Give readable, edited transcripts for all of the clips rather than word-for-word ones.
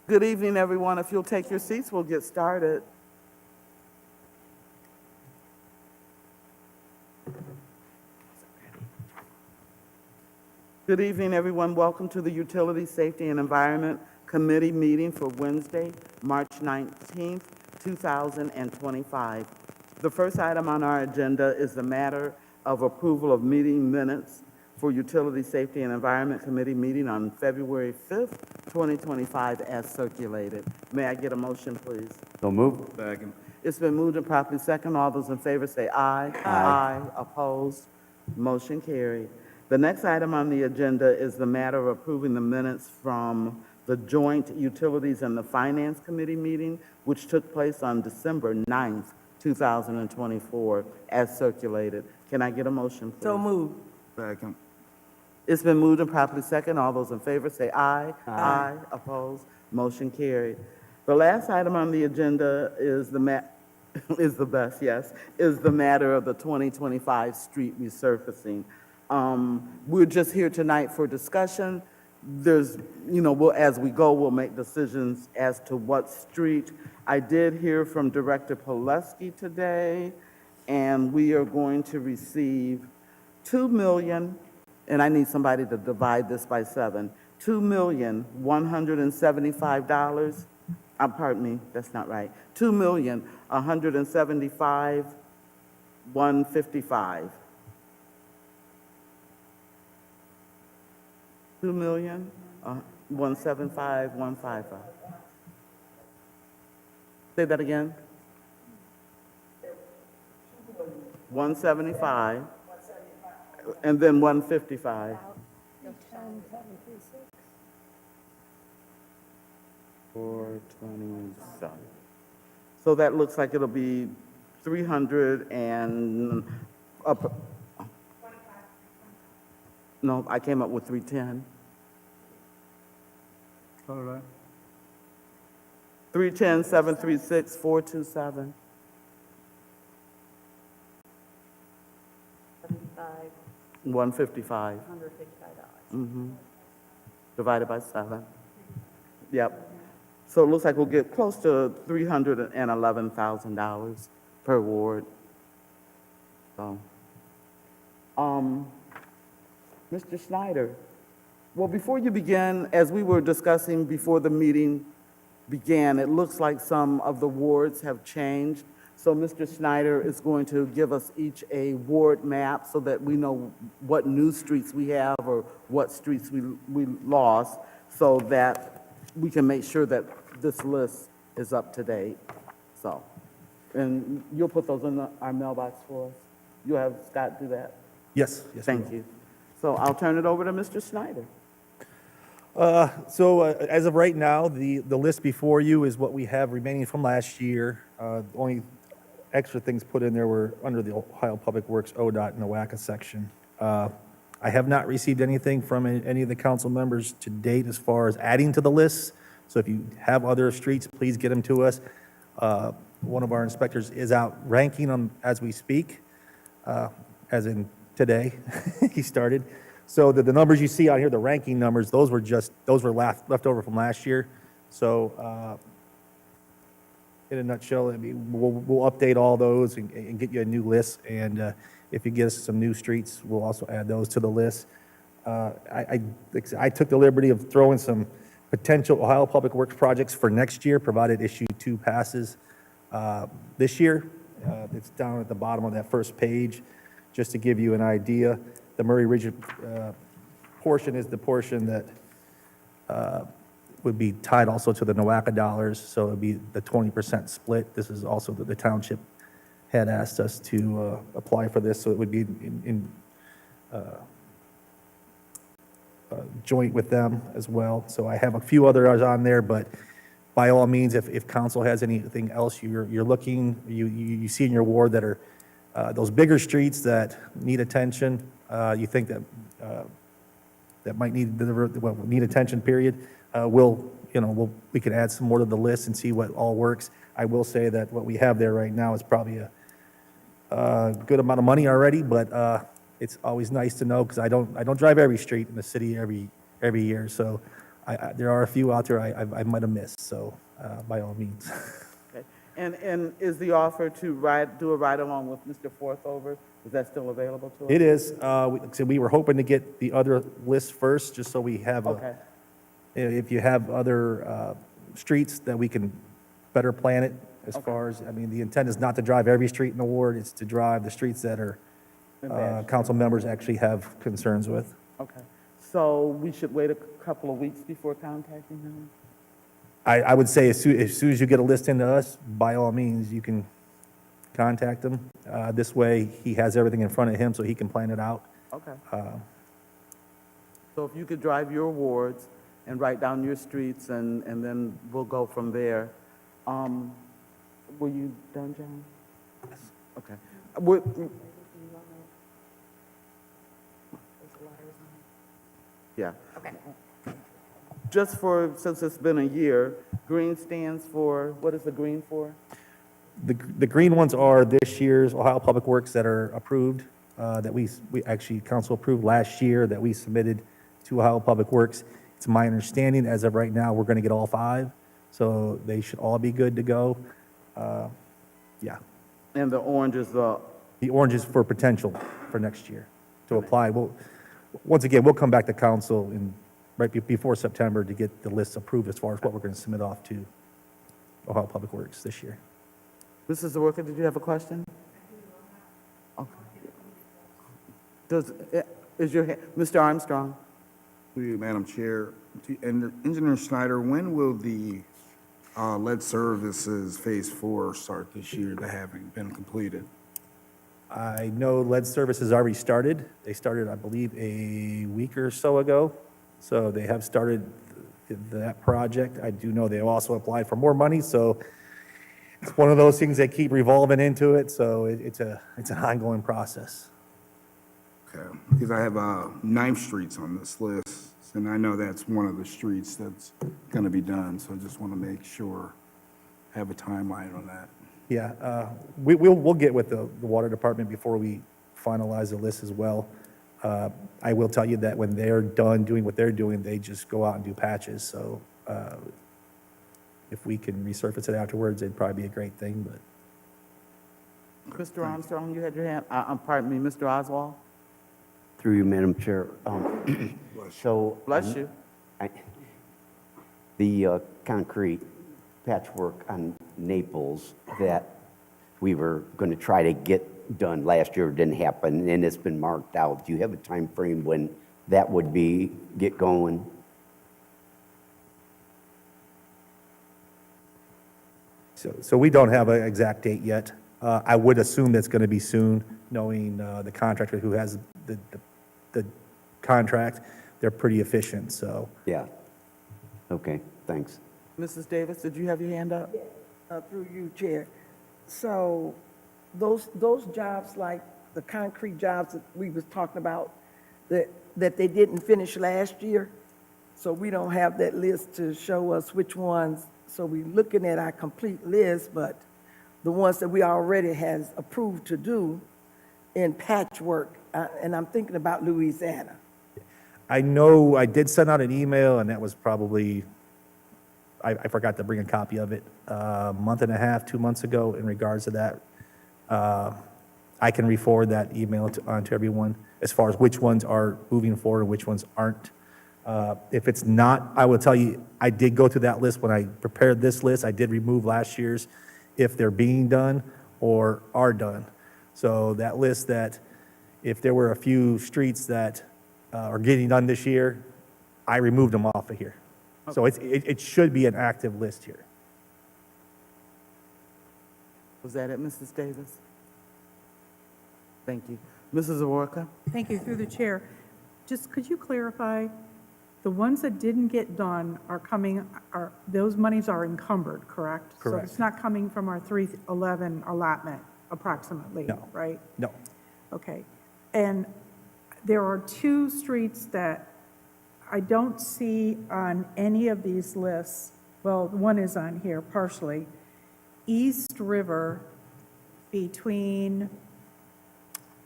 Good evening, everyone. If you'll take your seats, we'll get started. Good evening, everyone. Welcome to the Utility, Safety, and Environment Committee meeting for Wednesday, March 19th, 2025. The first item on our agenda is the matter of approval of meeting minutes for Utility, Safety, and Environment Committee meeting on February 5th, 2025, as circulated. May I get a motion, please? So moved. Second. It's been moved and properly second. All those in favor say aye. Aye. Opposed? Motion carried. The next item on the agenda is the matter of approving the minutes from the Joint Utilities and the Finance Committee meeting, which took place on December 9th, 2024, as circulated. Can I get a motion, please? So moved. Second. It's been moved and properly second. All those in favor say aye. Aye. Opposed? Motion carried. The last item on the agenda is the is the matter of the 2025 street resurfacing. We're just here tonight for discussion. There's, as we go, we'll make decisions as to what street. I did hear from Director Pileski today, and we are going to receive $2 million, and I need somebody to divide this by 7, $2,175. Pardon me, that's not right. $2,175,155. 2,175,155. Say that again. 175, and then 155. 427. So that looks like it'll be 300 and up. No, I came up with 310. All right. 310, 736, 427. 155. Mm-hmm. Divided by 7. Yep. So it looks like we'll get close to $311,000 per ward. So, Mr. Schneider, well, before you begin, as we were discussing before the meeting began, it looks like some of the wards have changed. So Mr. Schneider is going to give us each a ward map so that we know what new streets we have or what streets we lost, so that we can make sure that this list is up to date. So, and you'll put those in our mailbox for us? You'll have Scott do that? Yes. Thank you. So I'll turn it over to Mr. Schneider. As of right now, the list before you is what we have remaining from last year. The only extra things put in there were under the Ohio Public Works ODOT and NOACA section. I have not received anything from any of the council members to date as far as adding to the list. So if you have other streets, please get them to us. One of our inspectors is out ranking them as we speak, as in today, he started. So the numbers you see out here, the ranking numbers, those were left over from last year. So in a nutshell, I mean, we'll update all those and get you a new list. And if you get us some new streets, we'll also add those to the list. I took the liberty of throwing some potential Ohio Public Works projects for next year, provided issue 2 passes this year. It's down at the bottom of that first page, just to give you an idea. The Murray Ridge portion is the portion that would be tied also to the NOACA dollars, so it would be the 20% split. This is also the township had asked us to apply for this, so it would be in joint with them as well. So I have a few others on there, but by all means, if council has anything else you're looking, you see in your ward that are those bigger streets that need attention, you think that that might need attention, period, we could add some more to the list and see what all works. I will say that what we have there right now is probably a good amount of money already, but it's always nice to know, because I don't drive every street in the city every year. So There are a few out there I might have missed, so by all means. Okay. And is the offer to do a ride-along with Mr. Forthover, is that still available to us? It is, so we were hoping to get the other list first, just so we have Okay, if you have other streets that we can better plan it as far as, I mean, the intent is not to drive every street in the ward, it's to drive the streets that are, In bad shape. council members actually have concerns with. okay. So we should wait a couple of weeks before contacting him? I would say as soon as you get a list into us, by all means, you can contact him. This way, he has everything in front of him so he can plan it out. Okay. So if you could drive your wards and write down your streets, and then we'll go from there. Were you done, John? Yes. Okay. Yeah. Okay. Just for, since it's been a year, green stands for, what is the green for? The green ones are this year's Ohio Public Works that are approved, that we actually, council approved last year, that we submitted to Ohio Public Works. It's my understanding, as of right now, we're going to get all 5, so they should all be good to go. Yeah. And the orange is the, The orange is for potential for next year to apply. Once again, we'll come back to council before September to get the list approved as far as what we're going to submit off to Ohio Public Works this year. Mrs. Zaworka, did you have a question? Okay. Mr. Armstrong? Through you, Madam Chair. And Engineer Snyder, when will the lead services Phase 4 start this year to having been completed? I know lead services already started. They started, I believe, a week or so ago. So they have started that project. I do know they also applied for more money, so it's one of those things that keep revolving into it, so it's an ongoing process. Okay, because I have 9 streets on this list, and I know that's one of the streets that's going to be done, so I just want to make sure, have a timeline on that. Yeah, we'll get with the water department before we finalize the list as well. I will tell you that when they're done doing what they're doing, they just go out and do patches, so if we can resurface it afterwards, it'd probably be a great thing, but. Mr. Armstrong, you had your hand, pardon me, Mr. Oswald? Through you, Madam Chair. So. Bless you. The concrete patchwork on Naples that we were going to try to get done last year didn't happen, and it's been marked out. Do you have a time frame when that would get going? So we don't have an exact date yet. I would assume that's going to be soon, knowing the contractor who has the contract. They're pretty efficient, so. Yeah. Okay, thanks. Mrs. Davis, did you have your hand up? Through you, Chair. So those jobs, like the concrete jobs that we was talking about, that they didn't finish last year, so we don't have that list to show us which ones. So we're looking at our complete list, but the ones that we already has approved to do in patchwork, and I'm thinking about Louisiana. I know I did send out an email, and that was probably, I forgot to bring a copy of it, a month and a half, 2 months ago in regards to that. I can re-forward that email on to everyone as far as which ones are moving forward and which ones aren't. If it's not, I will tell you, I did go through that list when I prepared this list. I did remove last year's if they're being done or are done. So that list that if there were a few streets that are getting done this year, I removed them off of here. So it should be an active list here. Was that it, Mrs. Davis? Thank you. Mrs. Zaworka? Thank you, through the chair. Just, could you clarify, the ones that didn't get done those monies are encumbered, correct? Correct. So it's not coming from our 311 allotment approximately, No. right? No. Okay. And there are 2 streets that I don't see on any of these lists. Well, one is on here partially. East River between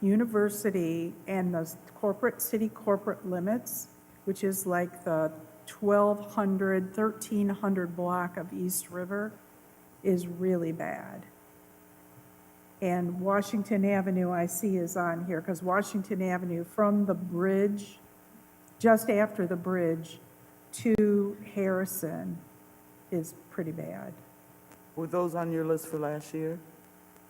University and the city corporate limits, which is like the 1200, 1300 block of East River is really bad. And Washington Avenue, I see, is on here, because Washington Avenue from the bridge, just after the bridge, to Harrison is pretty bad. Were those on your list for last year?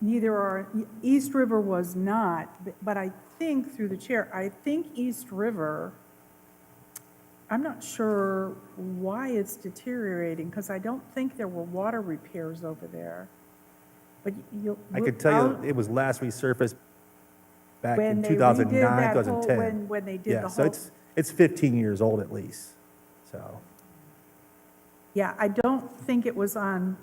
Neither are, East River was not, but I think, through the chair, I think East River, I'm not sure why it's deteriorating, because I don't think there were water repairs over there. But you'll. I could tell you, it was last resurfaced back When in they 2009, redid that whole- 2010. when they did Yeah, the so whole- it's 15 years old at least, so. Yeah, I don't think it was on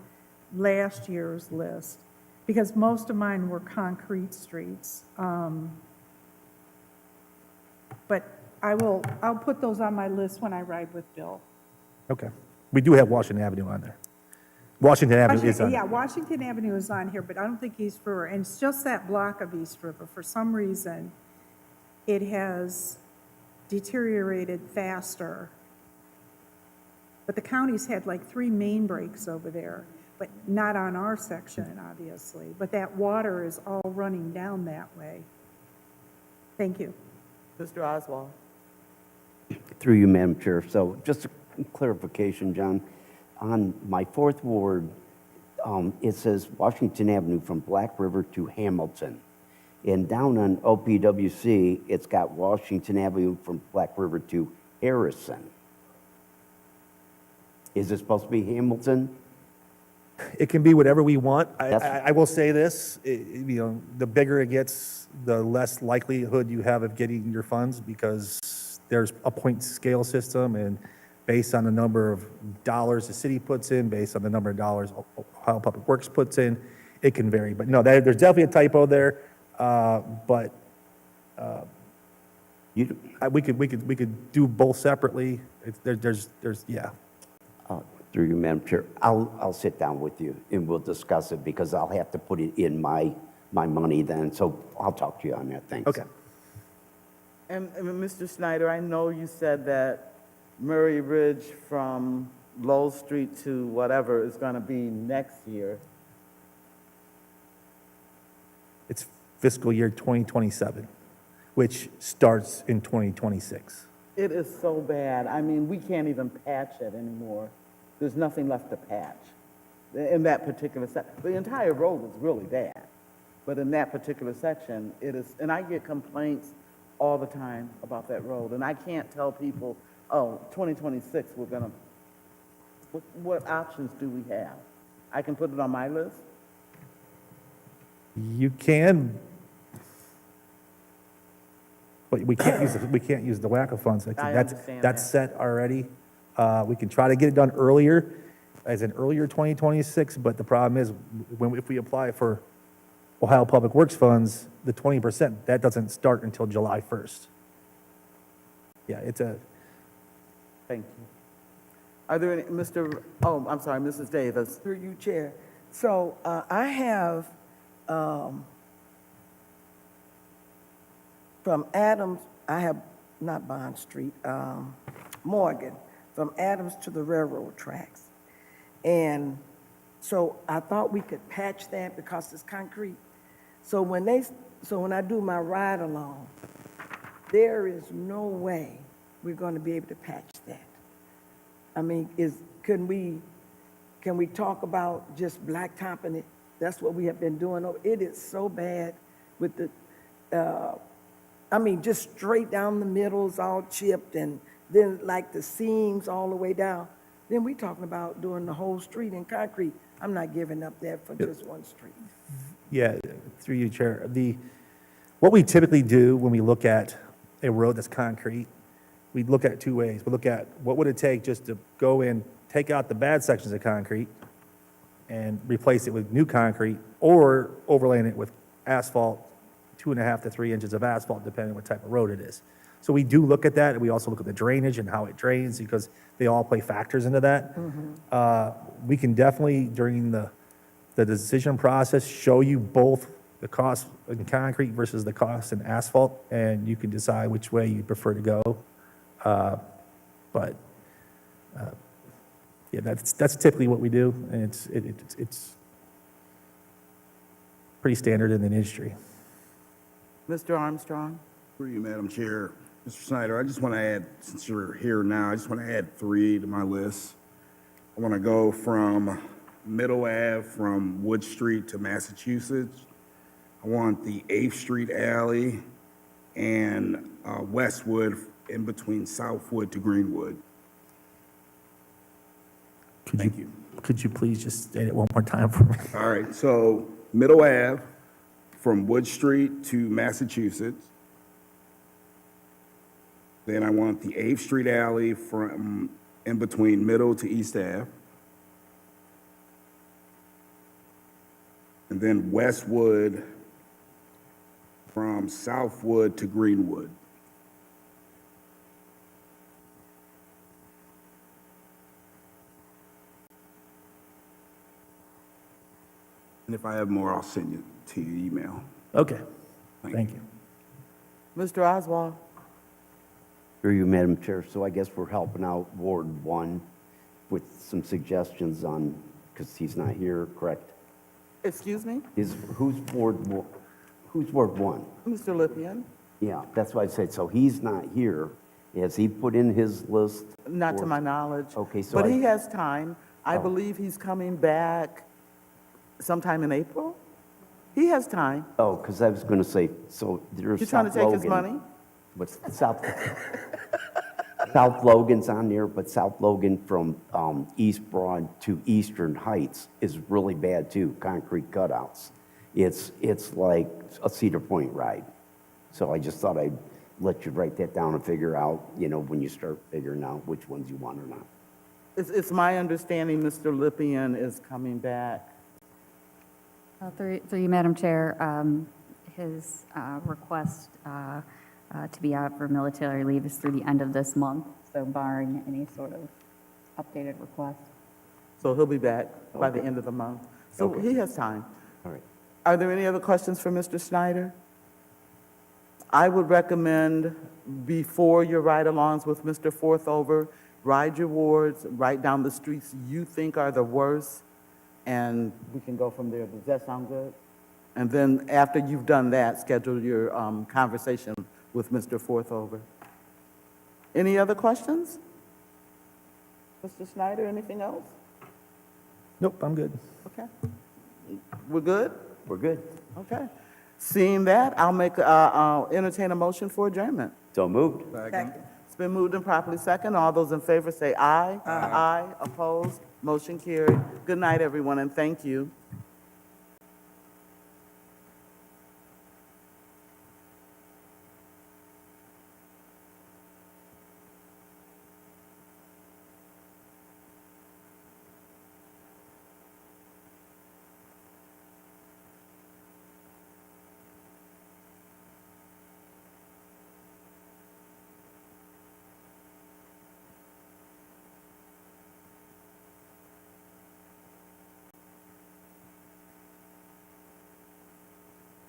last year's list, because most of mine were concrete streets. But I'll put those on my list when I ride with Bill. Okay. We do have Washington Avenue on there. Washington Avenue is on. Yeah, Washington Avenue is on here, but I don't think East River, and it's just that block of East River. For some reason, it has deteriorated faster. But the county's had like 3 main breaks over there, but not on our section, obviously. But that water is all running down that way. Thank you. Mr. Oswald? Through you, Madam Chair. So just a clarification, John. On my 4th ward, it says Washington Avenue from Black River to Hamilton. And down on OPWC, it's got Washington Avenue from Black River to Harrison. Is it supposed to be Hamilton? It can be whatever we want. That's- I will say this, you know, the bigger it gets, the less likelihood you have of getting your funds, because there's a point scale system, and based on the number of dollars the city puts in, based on the number of dollars Ohio Public Works puts in, it can vary. But no, there's definitely a typo there, but You, we could do both separately. Yeah. through you, Madam Chair, I'll sit down with you and we'll discuss it, because I'll have to put it in my money then. So I'll talk to you on that. Thanks. Okay. And Mr. Snyder, I know you said that Murray Ridge from Lowell Street to whatever is going to be next year. It's fiscal year 2027, which starts in 2026. It is so bad. I mean, we can't even patch it anymore. There's nothing left to patch in that particular section. The entire road is really bad, but in that particular section, it is, and I get complaints all the time about that road, and I can't tell people, oh, 2026, we're gonna, what options do we have? I can put it on my list? You can, but we can't use the WACA funds. I That's understand That's that. set already. We can try to get it done earlier, as in earlier 2026, but the problem is, if we apply for Ohio Public Works funds, the 20%, that doesn't start until July 1st. Yeah, Thank you. Are there any, I'm sorry, Mrs. Davis? Through you, Chair. So I have, from Adams, I have, not Bond Street, Morgan, from Adams to the railroad tracks. And so I thought we could patch that because it's concrete. So when I do my ride along, there is no way we're going to be able to patch that. I mean, can we talk about just blacktopping it? That's what we have been doing. Oh, it is so bad with the, just straight down the middles, all chipped, and then like the seams all the way down. Then we talking about doing the whole street in concrete. I'm not giving up that for just one street. yeah, through you, Chair. What we typically do when we look at a road that's concrete, we look at it 2 ways. We look at what would it take just to go in, take out the bad sections of concrete and replace it with new concrete, or overlaying it with asphalt, 2.5 to 3 inches of asphalt, depending on what type of road it is. So we do look at that, and we also look at the drainage and how it drains, because they all play factors into that. We can definitely, during the decision process, show you both the cost in concrete versus the cost in asphalt, and you can decide which way you prefer to go. But Yeah, that's typically what we do, and it's pretty standard in the industry. Mr. Armstrong? Through you, Madam Chair. Mr. Snyder, I just want to add, since you're here now, I just want to add 3 to my list. I want to go from Middle Ave from Wood Street to Massachusetts. I want the 8th Street alley and Westwood in between Southwood to Greenwood. Thank you. Could you please just state it one more time for me? All right, so Middle Ave from Wood Street to Massachusetts. Then I want the 8th Street alley from in between Middle to East Ave. And then Westwood from Southwood to Greenwood. And if I have more, I'll send it to your email. Okay, Thank thank you. Mr. Oswald? Through you, Madam Chair, so I guess we're helping out Ward 1 with some suggestions on, because he's not here, correct? Excuse me? Who's Ward 1? Mr. Lippian? Yeah, that's why I said, so he's not here. Has he put in his list? Not to for- my knowledge. Okay, so But I- he has time. I Oh. believe he's coming back sometime in April. He has time. Oh, because I was going to say, so there's You trying to South take his Logan. money? What's South? South Logan's on there, but South Logan from East Broad to Eastern Heights is really bad too, concrete cutouts. It's like a Cedar Point ride. So I just thought I'd let you write that down and figure out, when you start figuring out which ones you want or not. It's my understanding Mr. Lippian is coming back. Through you, Madam Chair, his request to be out for military leave is through the end of this month, so barring any sort of updated request. So he'll be back by the end of the month. So he has time. All right. Are there any other questions for Mr. Snyder? I would recommend, before your ride-alongs with Mr. Forthover, ride your wards, write down the streets you think are the worst, and we can go from there. Does that sound good? And then after you've done that, schedule your conversation with Mr. Forthover. Any other questions? Mr. Snyder, anything else? Nope, I'm good. Okay. We're good? We're good. Okay. Seeing that, I'll entertain a motion for adjournment. So moved. It's been moved and properly second. All those in favor say aye. Aye. Opposed? Motion carried. Good night, everyone, and thank you.